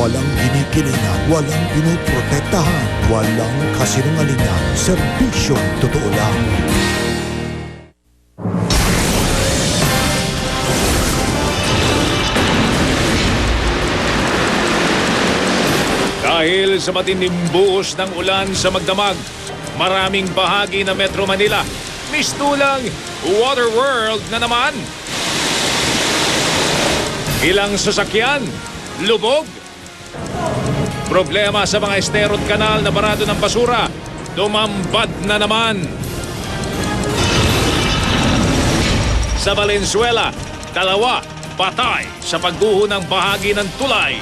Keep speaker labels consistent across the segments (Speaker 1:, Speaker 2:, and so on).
Speaker 1: walang ginikilingan, walang pinoprotektahan, walang kasinungalingan, serbisyong totoo lang.
Speaker 2: Dahil sa matinding buhos ng ulan sa magdamag, maraming bahagi ng Metro Manila mistulang Water World na naman. Ilang sasakyan, lubog. Problema sa mga estero at kanal na barado ng basura, dumambad na naman. Sa Valenzuela, 2 patay sa pagguho ng bahagi ng tulay.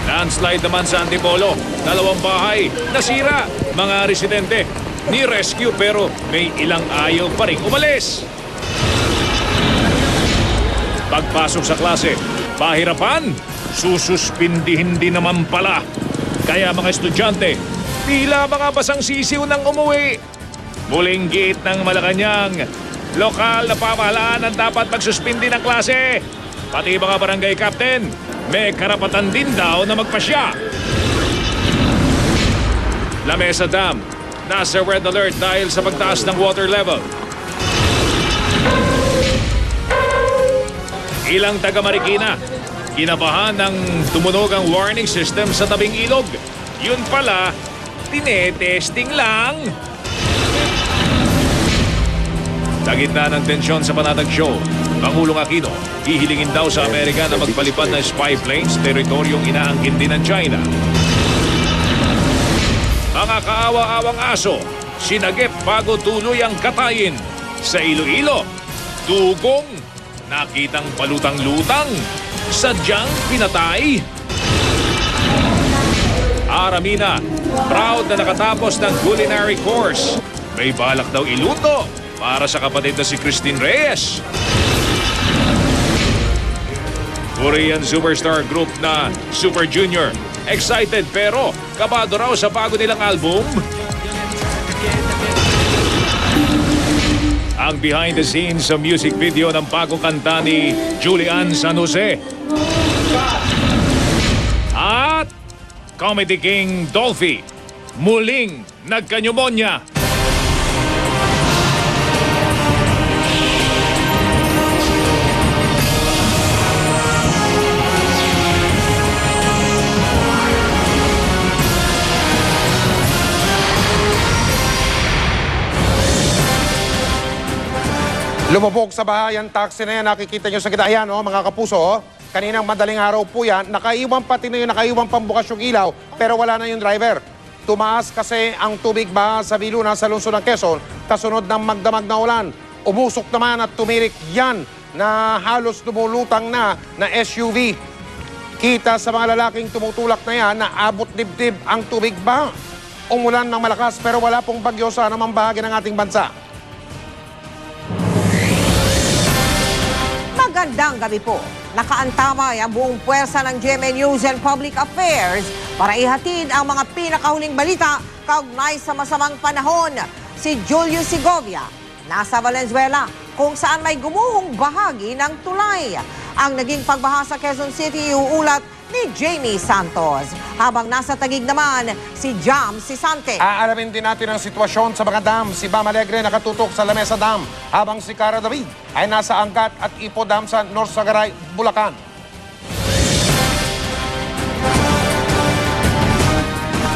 Speaker 2: Landslide naman sa Antipolo, 2 bahay nasira. Mga residente ni-rescue pero may ilang ayaw pa rin umalis. Pagpasok sa klase, pahirapan, sususpindihin din naman pala. Kaya mga estudyante, tila mga basang sisiw nang umuwi. Muling gate ng Malacanang, lokal na pamahalaan ang dapat magsuspindi ng klase. Pati mga barangay captain, may karapatan din daw na magpasya. La Mesa Dam, nasa red alert dahil sa pagtaas ng water level. Ilang taga Marikina, kinabahan ng tumunog ang warning system sa tabing ilog. Yun pala, tinetesting lang. Sa gitna ng tensyon sa Panatag Show, Pangulong Aquino, hihilingin daw sa Amerika na magpalipad ng spy planes, teritoryong inaangkin din ng China. Mga kaawa-awang aso, sinagip bago tuluyang katayin. Sa Iloilo, dugong, nakitang palutang-lutang, sadyang pinatay. Aramina, proud na nakatapos ng culinary course. May balak daw iluto para sa kapatid na si Christine Reyes. Korean superstar group na Super Junior, excited pero kabado raw sa bago nilang album. Ang behind the scenes sa music video ng bagong kanta ni Julian San Jose. At Comedy King Dolphy, muling nagkanyumonya.
Speaker 3: Lumubog sa bahayan taxi na yan, nakikita nyo sa gitna. Ayan, mga kapuso, kaninang madaling araw po yan, nakaiwan pang bukas yung ilaw, pero wala na yung driver. Tumaas kasi ang tubig ba sa Viluna sa lungsod ng Quezon, kasunod ng magdamag na ulan. Umusok naman at tumirik yan na halos lumulutang na SUV. Kita sa mga lalaking tumutulak na yan na abot dibdib ang tubig ba. Umulan ng malakas pero wala pong bagyo sa anumang bahagi ng ating bansa.
Speaker 4: Magandang gabi po. Nakaantamay ang buong puwersa ng GMA News and Public Affairs para ihatid ang mga pinakahuling balita kaugnay sa masamang panahon. Si Julio Segovia, nasa Valenzuela, kung saan may gumuhong bahagi ng tulay. Ang naging pagbaha sa Quezon City uulat ni Jamie Santos. Habang nasa Taguig naman, si Jam Sisante.
Speaker 3: Aalamin din natin ang sitwasyon sa mga dam. Si Bam Alegre nakatutok sa La Mesa Dam, habang si Cara David ay nasa Angat at Ipo Dam sa North Sagaray, Bulacan.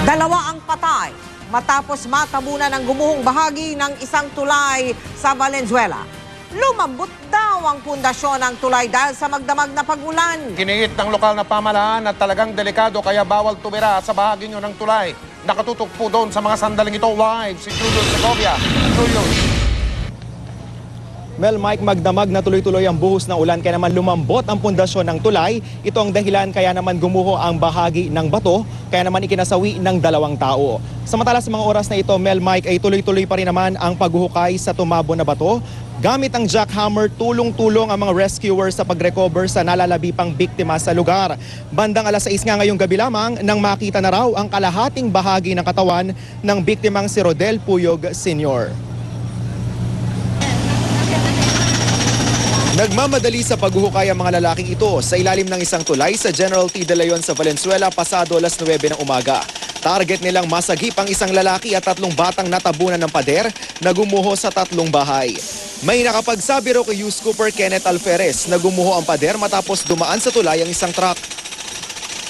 Speaker 4: Dalawa ang patay matapos matabunan ng gumuhong bahagi ng isang tulay sa Valenzuela. Lumambot daw ang pundasyon ng tulay dahil sa magdamag na pag-ulan.
Speaker 3: Kinihit ng lokal na pamahalaan na talagang delikado kaya bawal tumira sa bahagi nyo ng tulay. Nakatutok po doon sa mga sandaling ito live si Julio Segovia. Julio.
Speaker 5: Mel, Mike, magdamag na tuloy-tuloy ang buhos ng ulan kaya naman lumambot ang pundasyon ng tulay. Ito ang dahilan kaya naman gumuho ang bahagi ng bato kaya naman ikinasawi ng 2 tao. Samantala sa mga oras na ito, Mel, Mike, ay tuloy-tuloy pa rin naman ang paghuhukay sa tumabo na bato. Gamit ang jackhammer, tulong-tulong ang mga rescuers sa pag-recover sa nalalabi pang biktima sa lugar. Bandang 6:00 nga ngayong gabi lamang nang makita na raw ang kalahating bahagi ng katawan ng biktimang si Rodel Puyog Sr. Nagmamadali sa paghuhukay ang mga lalaking ito sa ilalim ng isang tulay sa General T. De Leon sa Valenzuela pasado alas 9 ng umaga. Target nilang masagip ang isang lalaki at 3 batang natabunan ng pader na gumuho sa 3 bahay. May nakapagsabi raw kay Youth Cooper Kenneth Alferez na gumuho ang pader matapos dumaan sa tulay ang isang truck.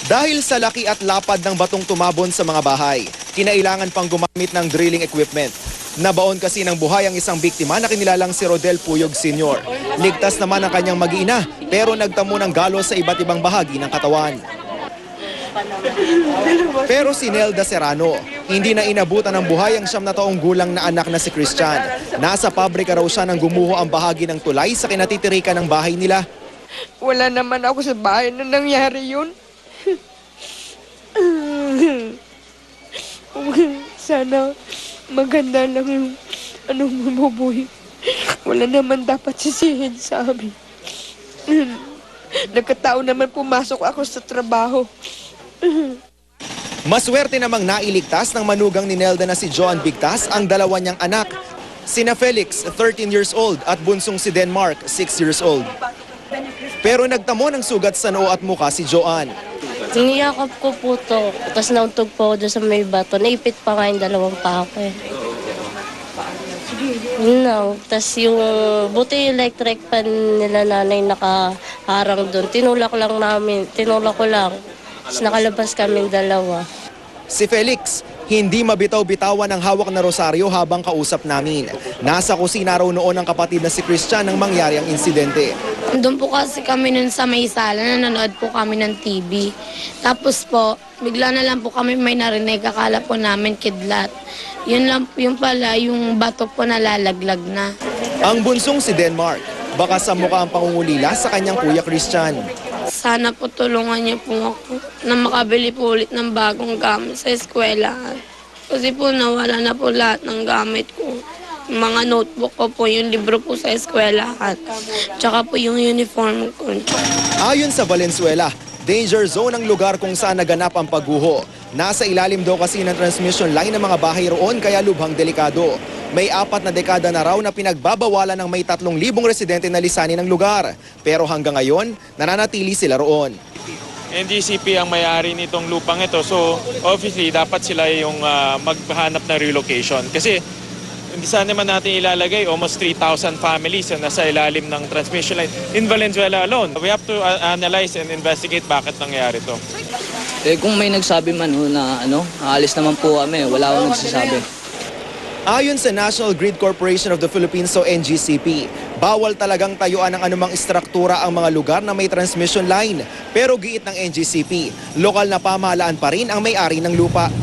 Speaker 5: Dahil sa laki at lapad ng batong tumabon sa mga bahay, kinailangan pang gumamit ng drilling equipment. Nabaon kasi ng buhay ang isang biktima na kinilalang si Rodel Puyog Sr. Ligtas naman ang kanyang mag-ina pero nagtamo ng galos sa iba't ibang bahagi ng katawan. Pero si Nelda Serrano, hindi na inabutan ng buhay ang 9 na taong gulang na anak na si Christian. Nasa pabrika raw siya nang gumuho ang bahagi ng tulay sa kinatitirikan ng bahay nila.
Speaker 6: Wala naman ako sa bahay na nangyari yun. Sana maganda lang yung mabubuhay. Wala naman dapat sisihin sa amin. Nagkataon naman pumasok ako sa trabaho.
Speaker 5: Maswerte namang nailigtas ng manugang ni Nelda na si Joan Bigtas ang 2 niyang anak. Sina Felix, 13 years old at bunsong si Denmark, 6 years old. Pero nagtamo ng sugat sa noo at muka si Joan.
Speaker 7: Niyakap ko po to, tapos nauntog po doon sa may bato. Naipit pa nga yung 2 pa ako eh. No, tapos yung buti electric pan nila nanay nakaharang doon. Tinulak ko lang. Tapos nakalabas kami 2.
Speaker 5: Si Felix, hindi mabitaw-bitawan ang hawak na rosaryo habang kausap namin. Nasa kusina raw noon ang kapatid na si Christian nang mangyari ang insidente.
Speaker 8: Doon po kasi kami nun sa may sala, nanonood po kami ng TV. Tapos po, bigla na lang po kami may narinig, akala po namin kidlat. Yun pala, yung bato po nalalaglag na.
Speaker 5: Ang bunsong si Denmark, baka sa mukha ang pangungulila sa kanyang kuya Christian.
Speaker 8: Sana po tulungan niyo po ako na makabili po ulit ng bagong gamit sa eskwela. Kasi po nawala na po lahat ng gamit ko. Mga notebook ko po, yung libro po sa eskwelahan. Tsaka po yung uniform ko.
Speaker 5: Ayon sa Valenzuela, danger zone ang lugar kung saan naganap ang pagguho. Nasa ilalim daw kasi ng transmission line ng mga bahay roon kaya lubhang delikado. May 4 na dekada na raw na pinagbabawalan ng may 3,000 residente na lisanin ng lugar. Pero hanggang ngayon, nananatili sila roon.
Speaker 9: NGCP ang may-ari nitong lupang ito. So obviously dapat sila yung maghanap ng relocation. Kasi hindi sana naman natin ilalagay almost 3,000 families na nasa ilalim ng transmission line in Valenzuela alone. We have to analyze and investigate bakit nangyari ito.
Speaker 10: Kung may nagsabi man na aalis naman po kami, wala akong nagsasabi.
Speaker 5: Ayon sa National Grid Corporation of the Philippines o NGCP, bawal talagang tayuan ng anumang istruktura ang mga lugar na may transmission line. Pero giit ng NGCP, lokal na pamahalaan pa rin ang may-ari ng lupa.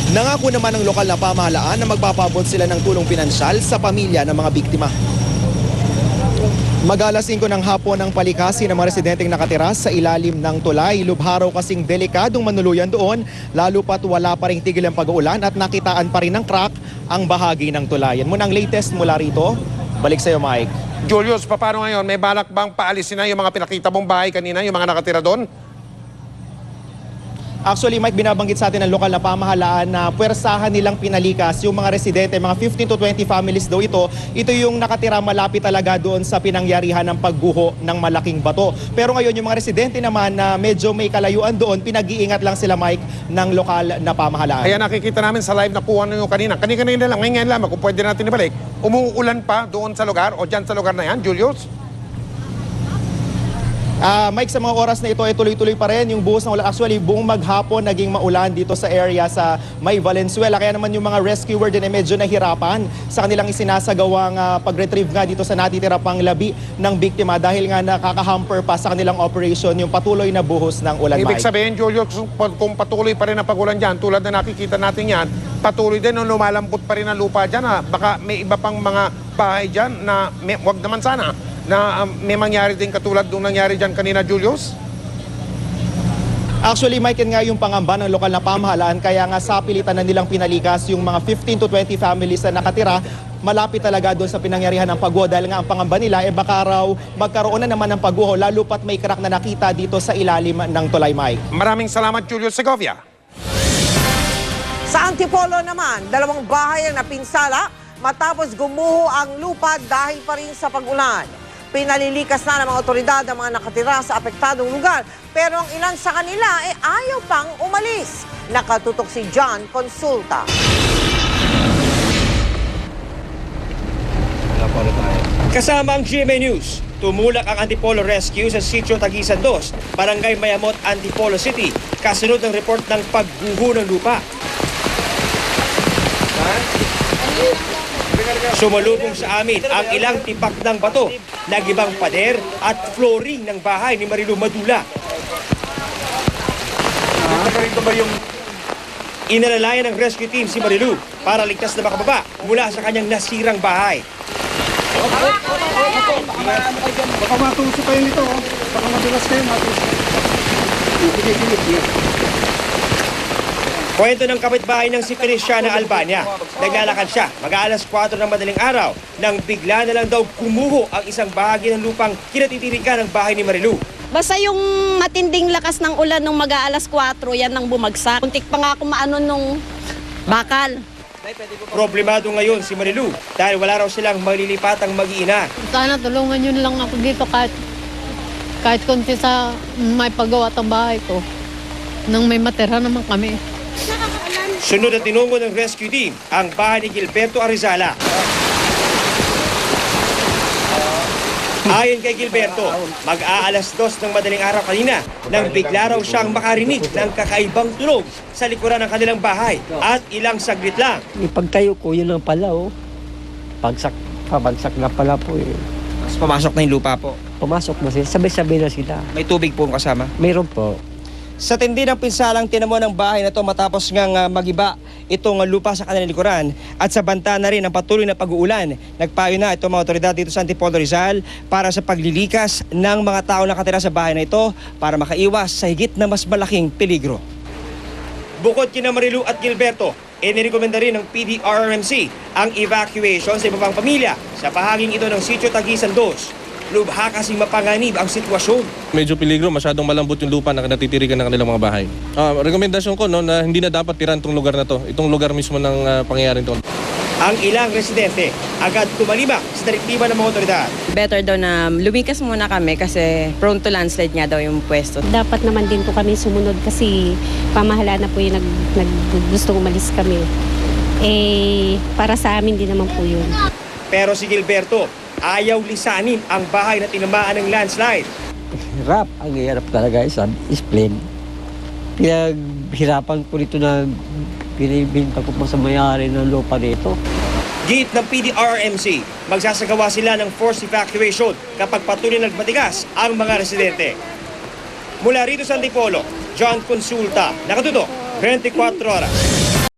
Speaker 5: Nangako naman ng lokal na pamahalaan na magpapabot sila ng tulong pinansyal sa pamilya ng mga biktima. Mag-alas 5 ng hapon ang palikasin ng mga residenteng nakatira sa ilalim ng tulay. Lubharaw kasing delikadong manuluyan doon, lalo pat wala pa ring tigil ang pag-uulan at nakitaan pa rin ng crack ang bahagi ng tulayan. Muna ang latest mula rito. Balik sa iyo, Mike.
Speaker 3: Julius, paano ngayon? May balak bang paalisin na yung mga pinakita mong bahay kanina, yung mga nakatira doon?
Speaker 5: Actually, Mike, binabanggit sa atin ng lokal na pamahalaan na puwersahan nilang pinalikas yung mga residente, mga 15 to 20 families daw ito. Ito yung nakatira malapit talaga doon sa pinangyarihan ng pagguho ng malaking bato. Pero ngayon, yung mga residente naman na medyo may kalayuan doon, pinag-iingat lang sila, Mike, ng lokal na pamahalaan.
Speaker 3: Kaya nakikita namin sa live na kuha nyo kanina. Kanina lang, ngayon lang, kung pwede natin ibalik. Umuulan pa doon sa lugar o dyan sa lugar na yan, Julius?
Speaker 5: Mike, sa mga oras na ito ay tuloy-tuloy pa rin yung buhos ng ulan. Actually, buong maghapon naging maulan dito sa area sa may Valenzuela. Kaya naman yung mga rescuer din ay medyo nahirapan sa kanilang isinasagawang pag-retrieve nga dito sa natitira pang labi ng biktima dahil nga nakakahamper pa sa kanilang operation yung patuloy na buhos ng ulan,
Speaker 3: Ibig
Speaker 5: Mike.
Speaker 3: sabihin, Julius, kung patuloy pa rin ang pag-ulan dyan, tulad na nakikita natin yan, patuloy din nung lumalambot pa rin ang lupa dyan. Baka may iba pang mga bahay dyan na wag naman sana na may mangyari din katulad nung nangyari dyan kanina, Julius?
Speaker 5: Actually, Mike, yan nga yung pangamba ng lokal na pamahalaan kaya nga sa pilitan na nilang pinalikas yung mga 15 to 20 families na nakatira malapit talaga doon sa pinangyarihan ng pagguho dahil nga ang pangamba nila baka raw magkaroon na naman ng pagguho lalo pat may crack na nakita dito sa ilalim ng tulay, Mike.
Speaker 3: Maraming salamat, Julius Segovia.
Speaker 4: Sa Antipolo naman, 2 bahay ang napinsala matapos gumuho ang lupa dahil pa rin sa pag-ulan. Pinalilikas na ng mga otoridad ang mga nakatira sa apektadong lugar. Pero ang ilan sa kanila ay ayaw pang umalis. Nakatutok si John Consulta.
Speaker 5: Kasama ang GMA News, tumulak ang Antipolo Rescue sa Sitio Tagisan 2, Barangay Mayamot, Antipolo City, kasunod ng report ng pagguho ng lupa. Sumalubong sa amin ang ilang tipak ng bato, nagibang pader at flooring ng bahay ni Marilu Madula. Inalalayan ng rescue team si Marilu para ligtas na makababa mula sa kanyang nasirang bahay.
Speaker 11: Baka matuso kayo nito, baka madulas kayo, matuso.
Speaker 5: Kwento ng kapitbahay ng si Feliciana Albania. Naglalakad siya mag-aalas 4 ng madaling araw nang bigla na lang daw kumuho ang isang bahagi ng lupang kinatitirikan ng bahay ni Marilu.
Speaker 12: Basta yung matinding lakas ng ulan nung mag-aalas 4, yan nang bumagsak. Muntik pa nga kung maano nung bakal.
Speaker 5: Problemado ngayon si Marilu dahil wala raw silang malilipatang mag-iina.
Speaker 6: Sana tulungan nyo lang ako dito kahit konti sa may paggawa ng bahay ko. Nang may matera naman kami.
Speaker 5: Sunod na tinungo ng rescue team ang bahay ni Gilberto Arizala. Ayon kay Gilberto, mag-aalas 2 ng madaling araw kanina nang bigla raw siyang makarinig ng kakaibang tunog sa likuran ng kanilang bahay at ilang saglit lang.
Speaker 13: Ipagtayo ko, yun lang pala, oh. Pabagsak na pala po, eh.
Speaker 5: Mas pumasok na yung lupa po.
Speaker 13: Pumasok na sila, sabay-sabay na sila.
Speaker 5: May tubig po kasama?
Speaker 13: Mayroon po.
Speaker 5: Sa tindi ng pinsalang tinamo ng bahay na to matapos ngang magiba itong lupa sa kanilang likuran at sa banta na rin ang patuloy na pag-uulan. Nagpayo na itong mga otoridad dito sa Antipolo Rizal para sa paglilikas ng mga tao na nakatira sa bahay na ito para makaiwas sa higit na mas malaking peligro. Bukod kina Marilu at Gilberto, inirekomenda rin ng PDRRMC ang evacuation sa iba pang pamilya sa bahaging ito ng Sitio Tagisan 2. Lubha kasing mapanganib ang sitwasyon.
Speaker 14: Medyo peligro, masyadong malambot yung lupa na natitirikan ng kanilang mga bahay. Rekomendasyon ko na hindi na dapat tiran itong lugar na to, itong lugar mismo ng pangyayari ito.
Speaker 5: Ang ilang residente agad tumalima sa direktiba ng mga otoridad.
Speaker 12: Better daw na lumikas muna kami kasi prone to landslide nga daw yung pwesto.
Speaker 6: Dapat naman din po kami sumunod kasi pamahalaan na po yung gustong umalis kami. Para sa amin din naman po yun.
Speaker 5: Pero si Gilberto, ayaw lisanin ang bahay na tinamaan ng landslide.
Speaker 13: Hirap, ang hirap talaga isang explain. Pinaghirapan ko nito na pinibinta ko pa sa mayari ng lupa dito.
Speaker 5: Git ng PDRRMC, magsasagawa sila ng forced evacuation kapag patuloy nagmatigas ang mga residente. Mula rito sa Antipolo, John Consulta, nakatutok, 24 oras.